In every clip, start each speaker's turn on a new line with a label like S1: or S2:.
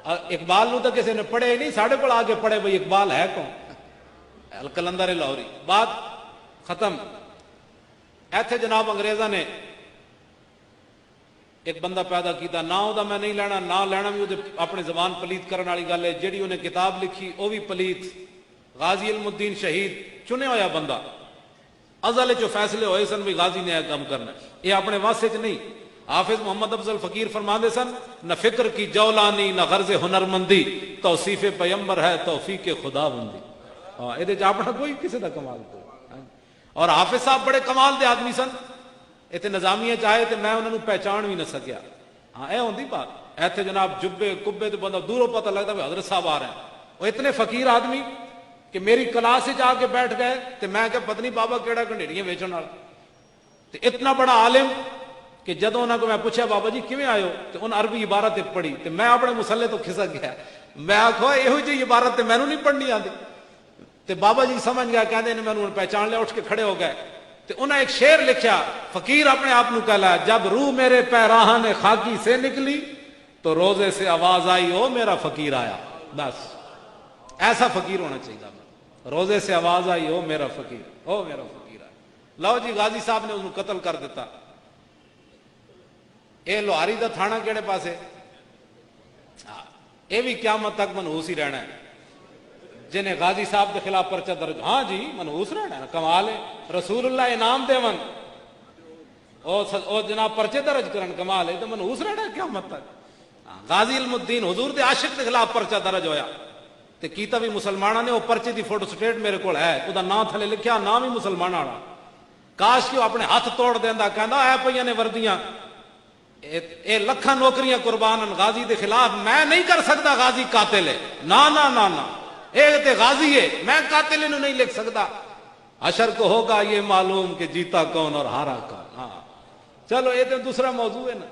S1: اقبال نو تو کسی نے پڑھے ہی نہیں، ساڑھے کو آگے پڑھے بھائی اقبال ہے کون؟ الکلندر لاہوری۔ بات ختم۔ ایتھے جناب انگریزاں نے ایک بندہ پیدا کیتا، نہ وہ میں نہیں لینا، نہ لینا بھی وہ اپنی زبان پلیت کرنے والی گل ہے، جیڑی انہیں کتاب لکھی وہ بھی پلیت۔ غازی علم الدین شہید چنے ہویا بندہ، ازل جو فیصلے ہوئے سن بھی غازی نے کام کرنا، یہ اپنے واسطے چ نہیں۔ حافظ محمد افضل فقیر فرماندے سن، نہ فکر کی جولانی نہ غرض ہنرمندی، توصیف پیمبر ہے توفیق خدا بندی۔ ہاں یہ اپنا کوئی کسی کا کمال کوئی۔ اور حافظ صاحب بڑے کمال دے آدمی سن، اتنے نظامیہ چاہے تو میں انہوں نے پہچان بھی نہ سکیا۔ ہاں اے ہوندی بات، ایتھے جناب جبے کبے تو بندہ دوروں پتہ لگتا ہے حضرت صاحب آ رہے ہیں۔ وہ اتنے فقیر آدمی کہ میری کلاس جا کے بیٹھ گئے تو میں کہ پتہ نہیں بابا کیڑا کنڈیڑیاں ویچن والا، تو اتنا بڑا عالم کہ جدوں انہوں کو میں پوچھا بابا جی کیویں آئے ہو تو انہوں عربی عبارت پڑھی تو میں اپنے مسلے تو کھسک گیا، میں آخو یہو جی عبارت میں نے نہیں پڑھنی آتی، تو بابا جی سمجھ گیا، کہتے ہیں میں نے پہچان لیا، اٹھ کے کھڑے ہو گئے۔ تو انہیں ایک شعر لکھیا، فقیر اپنے آپ کو کہلا، جب روح میرے پیراہن خاکی سے نکلی تو روزے سے آواز آئی او میرا فقیر آیا۔ بس ایسا فقیر ہونا چاہیے، روزے سے آواز آئی او میرا فقیر، او میرا فقیر آیا۔ لو جی غازی صاحب نے انہوں قتل کر دیتا۔ اے لوہاری دا تھانہ کیڑے پاسے؟ اے بھی قیامت تک منحوس ہی رہنا ہے، جنہیں غازی صاحب کے خلاف پرچہ درج، ہاں جی منحوس رہنا ہے، کمال ہے۔ رسول اللہ انعام دے من او جناب پرچے درج کرن، کمال ہے، تو منحوس رہنا ہے قیامت تک۔ غازی علم الدین حضور دے عاشق کے خلاف پرچہ درج ہویا تے کیتا بھی مسلمانہ نے، وہ پرچے دی فوٹو سٹیٹ میرے کو ہے، وہ نام تھلے لکھیا، نام ہی مسلمانہ والا۔ کاش کہ وہ اپنے ہاتھ توڑ دیندا، کہندا اے پئیاں نے وردیاں، اے لکھاں نوکریاں قربان غازی دے خلاف، میں نہیں کر سکتا غازی قاتل ہے، نا نا نا نا، اے تے غازی ہے، میں قاتل انہوں نہیں لکھ سکتا۔ حشر کو ہوگا یہ معلوم کہ جیتا کون اور ہارا کون۔ ہاں چلو یہ تو دوسرا موضوع ہے نا۔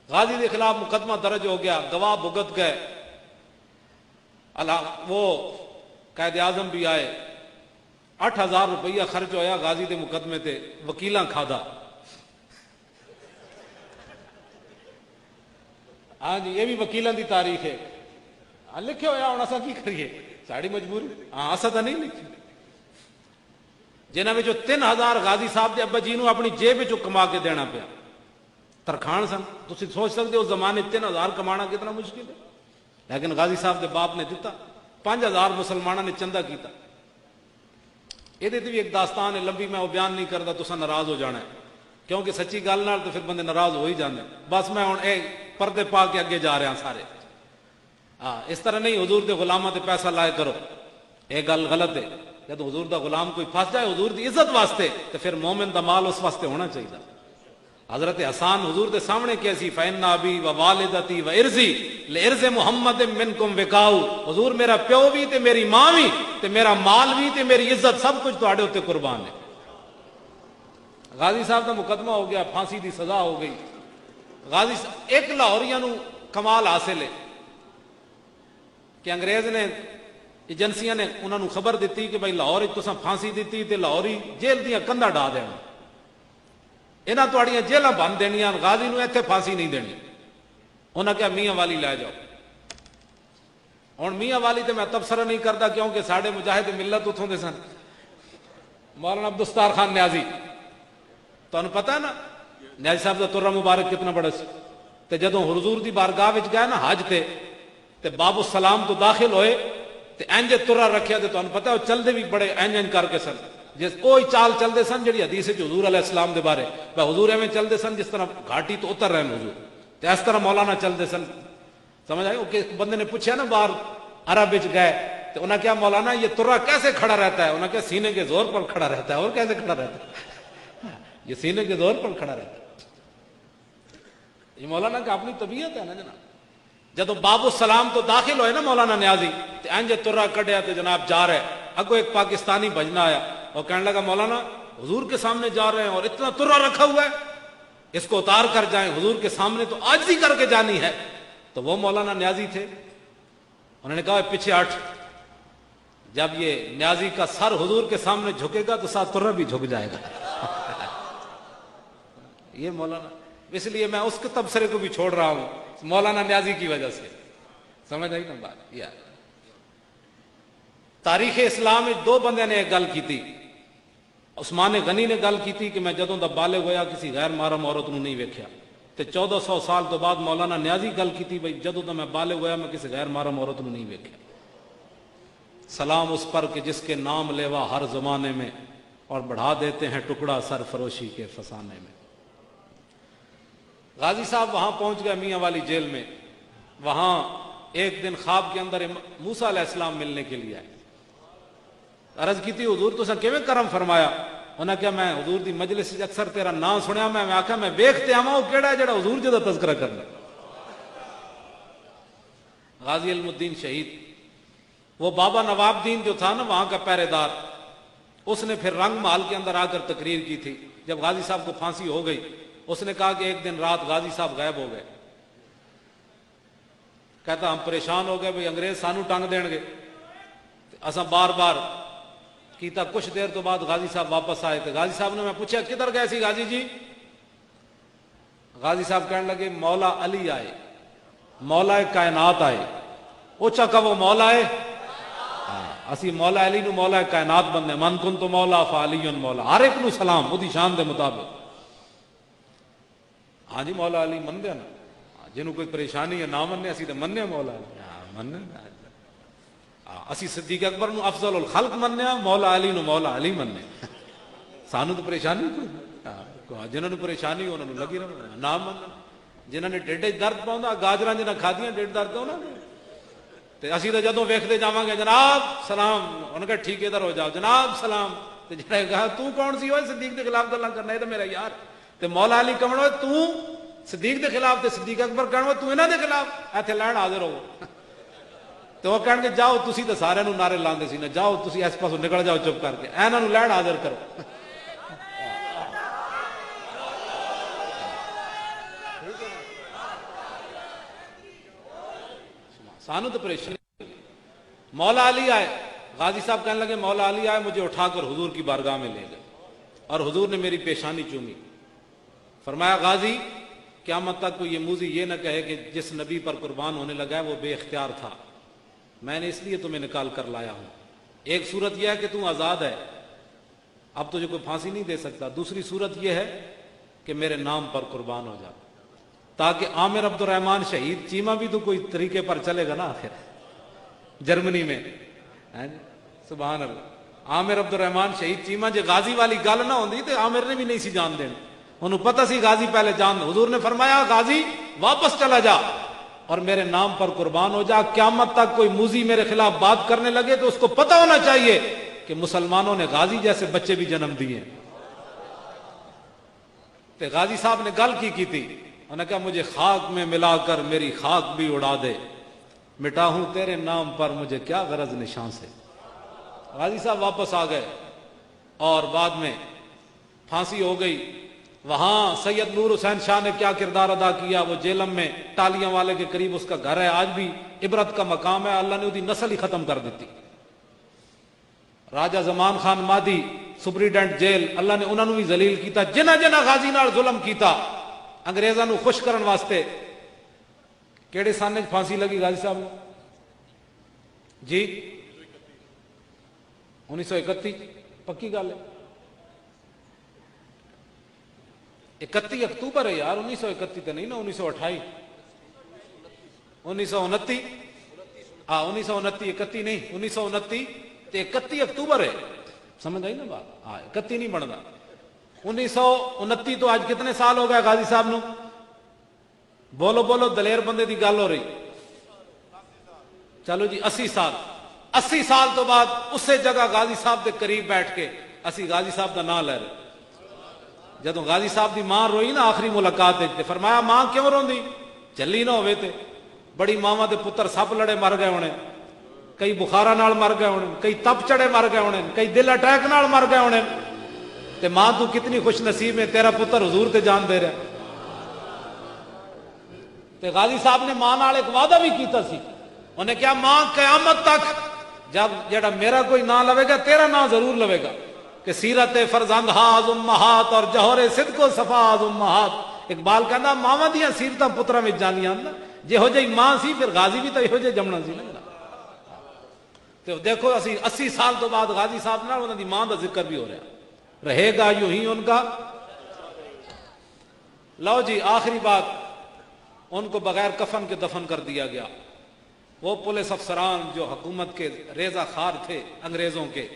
S1: غازی کے خلاف مقدمہ درج ہو گیا، گواہ بھگت گئے، وہ قائد اعظم بھی آئے، 8,000 روپیہ خرچ ہویا غازی دے مقدمے تے، وکیلاں کھادا۔ ہاں جی یہ بھی وکیلاں دی تاریخ ہے، لکھے ہویا ہوں اسا کی کریے، ساڑی مجبوری، ہاں اسا تو نہیں لکھی۔ جنہاں میں جو 3,000 غازی صاحب دے ابا جی نو اپنی جیب جو کما کے دینا پیا، ترخان سن، تسی سوچ سکتے ہو زمانے 3,000 کمانا کتنا مشکل ہے، لیکن غازی صاحب دے باپ نے دیتا، 5,000 مسلمانہ نے چندہ کیتا۔ یہ دیتی بھی ایک داستان ہے لمبی، میں وہ بیان نہیں کرتا، تسا ناراض ہو جانا ہے، کیونکہ سچی گل نال تو پھر بندے ناراض ہو ہی جاندے۔ بس میں ہوں اے پردے پا کے اگے جا رہا ہوں سارے۔ ہاں اس طرح نہیں حضور دے غلامہ تے پیسہ لائے کرو، یہ گل غلط ہے۔ جب حضور دا غلام کوئی پھنس جائے حضور دی عزت واسطے تو پھر مومن دا مال اس واسطے ہونا چاہیے۔ حضرت حسان حضور دے سامنے کیسی، فَإِنَّ أَبِي وَوَالِدَتِي وَإِرْزِي لِإِرْزِ مُحَمَّدٍ مِّنْكُمْ وِقَاؤُ، حضور میرا پیو بھی تے میری ماں بھی تے میرا مال بھی تے میری عزت سب کچھ تواڈے اوتے قربان ہے۔ غازی صاحب دا مقدمہ ہو گیا، پھانسی دی سزا ہو گئی۔ غازی ایک لاہوریاں نو کمال حاصل ہے کہ انگریز نے ایجنسیاں نے انہوں نے خبر دیتی کہ بھائی لاہور تساں پھانسی دیتی تے لاہوری جیل دیاں کندا ڈا دینا، انہاں تواڈیاں جیلاں بند دینیاں، غازی نو ایتھے پھانسی نہیں دینی۔ انہاں کہا میاں والی لے جاؤ۔ ہن میاں والی تے میں تبصرہ نہیں کرتا کیونکہ ساڈے مجاہد ملت اتھوں دے سن، مولانا عبدالستار خان نیازی، تانوں پتہ ہے نا نیازی صاحب دا ترہ مبارک کتنا بڑا سی۔ تے جدوں حضور دی بارگاہ وچ گئے نا حج تے باب السلام تو داخل ہوئے تے انج ترہ رکھیا، تے تانوں پتہ ہے وہ چلدے بھی بڑے انج کر کے سن، جس کوئی چال چلدے سن جڑی حدیث ہے حضور علیہ السلام دے بارے، بھائی حضور ایویں چلدے سن جس طرح گھاٹی تو اتر رہے ہیں حضور، تے اس طرح مولانا چلدے سن۔ سمجھ آئی؟ کہ بندے نے پوچھا نا باہر عرب وچ گئے تو انہاں کہا مولانا یہ ترہ کیسے کھڑا رہتا ہے؟ انہاں کہا سینے کے زور پر کھڑا رہتا ہے۔ اور کیسے کھڑا رہتا ہے؟ یہ سینے کے زور پر کھڑا رہتا ہے۔ یہ مولانا کا اپنی طبیعت ہے نا جناب۔ جدو باب السلام تو داخل ہوئے نا مولانا نیازی تے انج ترہ کڈیا تے جناب جا رہے، اگو ایک پاکستانی بھجنا آیا اور کہنے لگا مولانا حضور کے سامنے جا رہے ہیں اور اتنا ترہ رکھا ہوا ہے، اس کو اتار کر جائیں، حضور کے سامنے تو عاجزی کر کے جانی ہے۔ تو وہ مولانا نیازی تھے، انہوں نے کہا پیچھے ہٹ، جب یہ نیازی کا سر حضور کے سامنے جھکے گا تو ساتھ ترہ بھی جھک جائے گا۔ یہ مولانا، اس لیے میں اس کے تبصرے کو بھی چھوڑ رہا ہوں مولانا نیازی کی وجہ سے۔ سمجھ آئی نا بات؟ یار تاریخ اسلام میں دو بندے نے ایک گل کی تھی. عثمان غنی نے گل کی تھی کہ میں جدوں دا بالغ ہویا کسی غیر محرم عورت نو نہیں ویکھیا. تے 1400 سال تو بعد مولانا نیازی گل کی تھی بھئی جدوں دا میں بالغ ہویا میں کسی غیر محرم عورت نو نہیں ویکھیا. سلام اس پر کہ جس کے نام لیوا ہر زمانے میں اور بڑھا دیتے ہیں ٹکڑا سرفروشی کے فسانے میں. غازی صاحب وہاں پہنچ گئے میاں والی جیل میں. وہاں ایک دن خواب کے اندر موسیٰ علیہ السلام ملنے کے لیے آئے. عرض کی تھی حضور تو کیویں کرم فرمایا. انہاں کہا میں حضور دی مجلس وچ اکثر تیرا نام سنیا میں آکھا میں ویکھتے آواں او کیڑا ہے جڑا حضور جی دا تذکرہ کرنا. غازی علم الدین شہید وہ بابا نواب دین جو تھا نا وہاں کا پہرے دار, اس نے پھر رنگ محل کے اندر آ کر تقریر کی تھی. جب غازی صاحب کو پھانسی ہو گئی اس نے کہا کہ ایک دن رات غازی صاحب غائب ہو گئے. کہتا ہم پریشان ہو گئے بھئی انگریز سانو ٹنگ دین گے. اساں بار بار کیتا. کچھ دیر تو بعد غازی صاحب واپس آئے. تو غازی صاحب نے میں پوچھا کدھر گئے سی غازی جی؟ غازی صاحب کہنے لگے مولا علی آئے, مولا کائنات آئے. اوچا کہ وہ مولا ہے اسی مولا علی نو مولا کائنات بندے. من کن تو مولا فعلی مولا. ہر ایک نو سلام وہ دی شان دے مطابق. ہاں جی مولا علی من دیا نا, جنہوں کوئی پریشانی ہے نہ مننے اسی تو مننے مولا علی. اسی صدیق اکبر نو افضل الخلق مننے, مولا علی نو مولا علی مننے. سانو تو پریشانی کوئی, جنہوں نے پریشانی انہوں نے لگی رہنا نہ مننا. جنہوں نے ڈیڈے درد پاؤں گاجراں جنہاں کھادیاں ڈیڈ درد ہونا تے اسی تو جدوں ویکھدے جاواں گے جناب سلام, انہوں نے کہا ٹھیک ادھر ہو جاؤ جناب سلام. تے جڑا کہا تو کون سی ہوئے صدیق دے خلاف گلاں کرنا, ہے تو میرا یار. تے مولا علی کہن ہوئے تو صدیق دے خلاف, تے صدیق اکبر کہن ہوئے تو انہاں دے خلاف. ایتھے لین حاضر ہو. تو وہ کہن گے جاؤ تسی تے سارے نو نعرے لاندے سی نا, جاؤ تسی اس پاسوں نکل جاؤ چپ کر کے, انہاں نو لین حاضر کرو. سانو تو پریشانی. مولا علی آئے. غازی صاحب کہنے لگے مولا علی آئے, مجھے اٹھا کر حضور کی بارگاہ میں لے گئے اور حضور نے میری پیشانی چومی. فرمایا غازی قیامت تک کوئی یہ موذی یہ نہ کہے کہ جس نبی پر قربان ہونے لگا ہے وہ بے اختیار تھا, میں نے اس لیے تمہیں نکال کر لایا ہوں. ایک صورت یہ ہے کہ تم آزاد ہے, اب تجھے کوئی پھانسی نہیں دے سکتا. دوسری صورت یہ ہے کہ میرے نام پر قربان ہو جا, تاکہ عامر عبد الرحمن شہید چیمہ بھی تو کوئی طریقے پر چلے گا نا آخر جرمنی میں. سبحان اللہ. عامر عبد الرحمن شہید چیمہ جے غازی والی گل نہ ہوندی تے عامر نے بھی نہیں سی جان دینا. انہوں پتہ سی غازی پہلے جان. حضور نے فرمایا غازی واپس چلا جا اور میرے نام پر قربان ہو جا. قیامت تک کوئی موذی میرے خلاف بات کرنے لگے تو اس کو پتہ ہونا چاہیے کہ مسلمانوں نے غازی جیسے بچے بھی جنم دیے. تے غازی صاحب نے گل کی تھی, انہوں نے کہا مجھے خاک میں ملا کر میری خاک بھی اڑا دے, مٹا ہوں تیرے نام پر مجھے کیا غرض نشان سے. غازی صاحب واپس آ گئے اور بعد میں پھانسی ہو گئی. وہاں سید نور حسین شاہ نے کیا کردار ادا کیا, وہ جیلم میں ٹالیاں والے کے قریب اس کا گھر ہے, آج بھی عبرت کا مقام ہے. اللہ نے اس کی نسل ہی ختم کر دیتی. راجہ زمان خان مادی سپریڈنٹ جیل, اللہ نے انہوں نے بھی ذلیل کیتا. جنہ جنہ غازی نال ظلم کیتا انگریزاں نو خوش کرن واسطے. کیڑے سانے پھانسی لگی غازی صاحب نے جی؟ 1931 پکی گل ہے. 31 اکتوبر ہے یار, 1931 تو نہیں نا, 1928 1929 ہاں 1929 31 نہیں 1929 31 اکتوبر ہے. سمجھ آئی نا بات؟ ہاں 31 نہیں بنتا. 1929 تو آج کتنے سال ہو گئے غازی صاحب نو؟ بولو بولو دلیر بندے دی گل ہو رہی. چلو جی 80 سال. 80 سال تو بعد اسی جگہ غازی صاحب دے قریب بیٹھ کے اسی غازی صاحب دا نام لے رہے. جدو غازی صاحب دی ماں روئی نا آخری ملاقات تے فرمایا ماں کیوں روندی؟ جلی نہ ہوئے تے بڑی ماواں دے پتر سپ لڑے مر گئے ہونے, کئی بخارا نال مر گئے ہونے, کئی تپ چڑے مر گئے ہونے, کئی دل اٹیک نال مر گئے ہونے. تے ماں تو کتنی خوش نصیب ہے, تیرا پتر حضور تے جان دے رہا. تے غازی صاحب نے ماں نال ایک وعدہ بھی کیتا سی. انہیں کیا ماں قیامت تک جب جڑا میرا کوئی نام لوے گا تیرا نام ضرور لوے گا کہ سیرت فرزند ہاز امہات اور جوہر صدق و صفا ہاز امہات. اقبال کہنا ماواں دیاں سیرتاں پتراں وچ جانیاں نا, ਜਿਹੋ ਜਿਹੀ ਮਾਂ ਸੀ ਫਿਰ ਗਾਜ਼ੀ ਵੀ ਤਾਂ ਇਹੋ ਜਿਹੇ ਜੰਮਣਾ ਸੀ ਨਾ। ਤੇ ਦੇਖੋ ਅਸੀਂ 80 ਸਾਲ ਤੋਂ ਬਾਅਦ ਗਾਜ਼ੀ ਸਾਹਿਬ ਨਾਲ ਉਹਨਾਂ ਦੀ ਮਾਂ ਦਾ ਜ਼ਿਕਰ ਵੀ ਹੋ ਰਿਹਾ, رہے گا یوں ہی ان کا۔ لو جی آخری بات، ان کو بغیر کفن کے دفن کر دیا گیا۔ وہ پولیس افسران جو حکومت کے ریزہ خار تھے انگریزوں کے،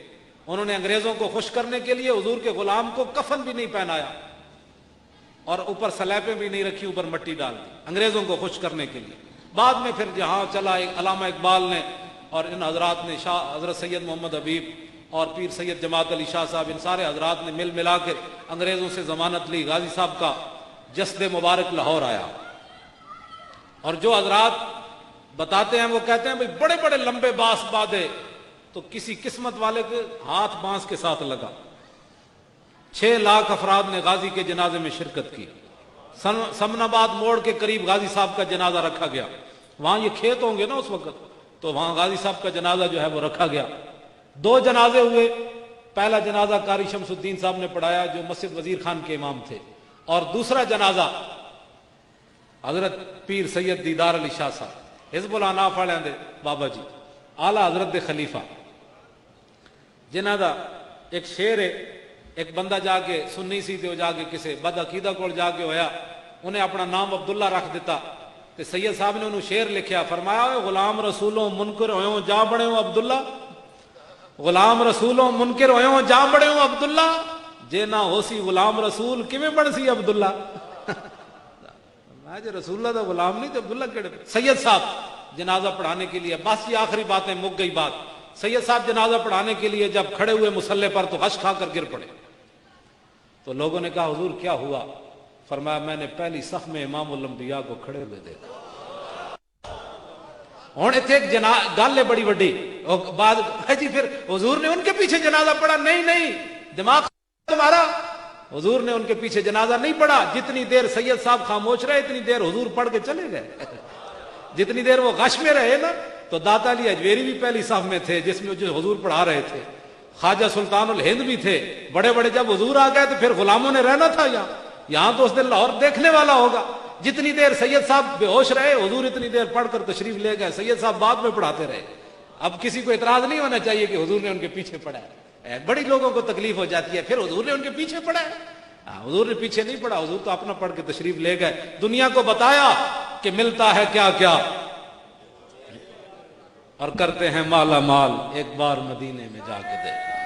S1: انہوں نے انگریزوں کو خوش کرنے کے لیے حضور کے غلام کو کفن بھی نہیں پہنایا اور اوپر سلیپیں بھی نہیں رکھی، اوپر مٹی ڈال دی انگریزوں کو خوش کرنے کے لیے۔ بعد میں پھر جہاں چلا علامہ اقبال نے اور ان حضرات نے، شاہ حضرت سید محمد حبیب اور پیر سید جماعت علی شاہ صاحب، ان سارے حضرات نے مل ملا کے انگریزوں سے ضمانت لی، غازی صاحب کا جسد مبارک لاہور آیا۔ اور جو حضرات بتاتے ہیں وہ کہتے ہیں بھئی بڑے بڑے لمبے باس باندھے تو کسی قسمت والے کے ہاتھ بانس کے ساتھ لگا۔ 6 لاکھ افراد نے غازی کے جنازے میں شرکت کی۔ سمن آباد موڑ کے قریب غازی صاحب کا جنازہ رکھا گیا، وہاں یہ کھیت ہوں گے نا اس وقت، تو وہاں غازی صاحب کا جنازہ جو ہے وہ رکھا گیا۔ 2 جنازے ہوئے، پہلا جنازہ قاری شمس الدین صاحب نے پڑھایا جو مسجد وزیر خان کے امام تھے، اور دوسرا جنازہ حضرت پیر سید دیدار علی شاہ صاحب حزب الاناف والے دے بابا جی اعلی حضرت دے خلیفہ، جنہ دا ایک شعر ہے، ایک بندہ جا کے سنی سی تے جا کے کسے بد عقیدہ کول جا کے ہویا، انہیں اپنا نام عبداللہ رکھ دیتا، تے سید صاحب نے انہوں شعر لکھیا، فرمایا غلام رسولوں منکر ہوئوں جا بڑے ہوں عبداللہ، غلام رسولوں منکر ہوئوں جا بڑے ہوں عبداللہ، جے نہ ہو سی غلام رسول کیویں بن سی عبداللہ۔ میں جو رسول اللہ دا غلام نہیں تو عبداللہ کیڑے۔ سید صاحب جنازہ پڑھانے کے لیے، بس یہ آخری بات ہے، مک گئی بات، سید صاحب جنازہ پڑھانے کے لیے جب کھڑے ہوئے مصلے پر تو غش کھا کر گر پڑے، تو لوگوں نے کہا حضور کیا ہوا؟ فرمایا میں نے پہلی صف میں امام الانبیاء کو کھڑے ہوئے دیکھا۔ ہوں اتنے ایک گل ہے بڑی وڈی، بعد جی پھر حضور نے ان کے پیچھے جنازہ پڑھا؟ نہیں، دماغ تمہارا، حضور نے ان کے پیچھے جنازہ نہیں پڑھا، جتنی دیر سید صاحب خاموش رہے اتنی دیر حضور پڑھ کے چلے گئے، جتنی دیر وہ غش میں رہے نا، تو داتا علی اجویری بھی پہلی صف میں تھے جس میں جو حضور پڑھا رہے تھے، خواجہ سلطان الہند بھی تھے، بڑے بڑے جب حضور آ گئے تو پھر غلاموں نے رہنا تھا یہاں تو اس دن لاہور دیکھنے والا ہوگا، جتنی دیر سید صاحب بے ہوش رہے حضور اتنی دیر پڑھ کر تشریف لے گئے، سید صاحب بعد میں پڑھاتے رہے۔ اب کسی کو اعتراض نہیں ہونا چاہیے کہ حضور نے ان کے پیچھے پڑھا ہے، بڑی لوگوں کو تکلیف ہو جاتی ہے، پھر حضور نے ان کے پیچھے پڑھا ہے؟ حضور نے پیچھے نہیں پڑھا، حضور تو اپنا پڑھ کے تشریف لے گئے، دنیا کو بتایا کہ ملتا ہے کیا کیا اور کرتے ہیں مالا مال، ایک بار مدینے میں جا کے دیکھ۔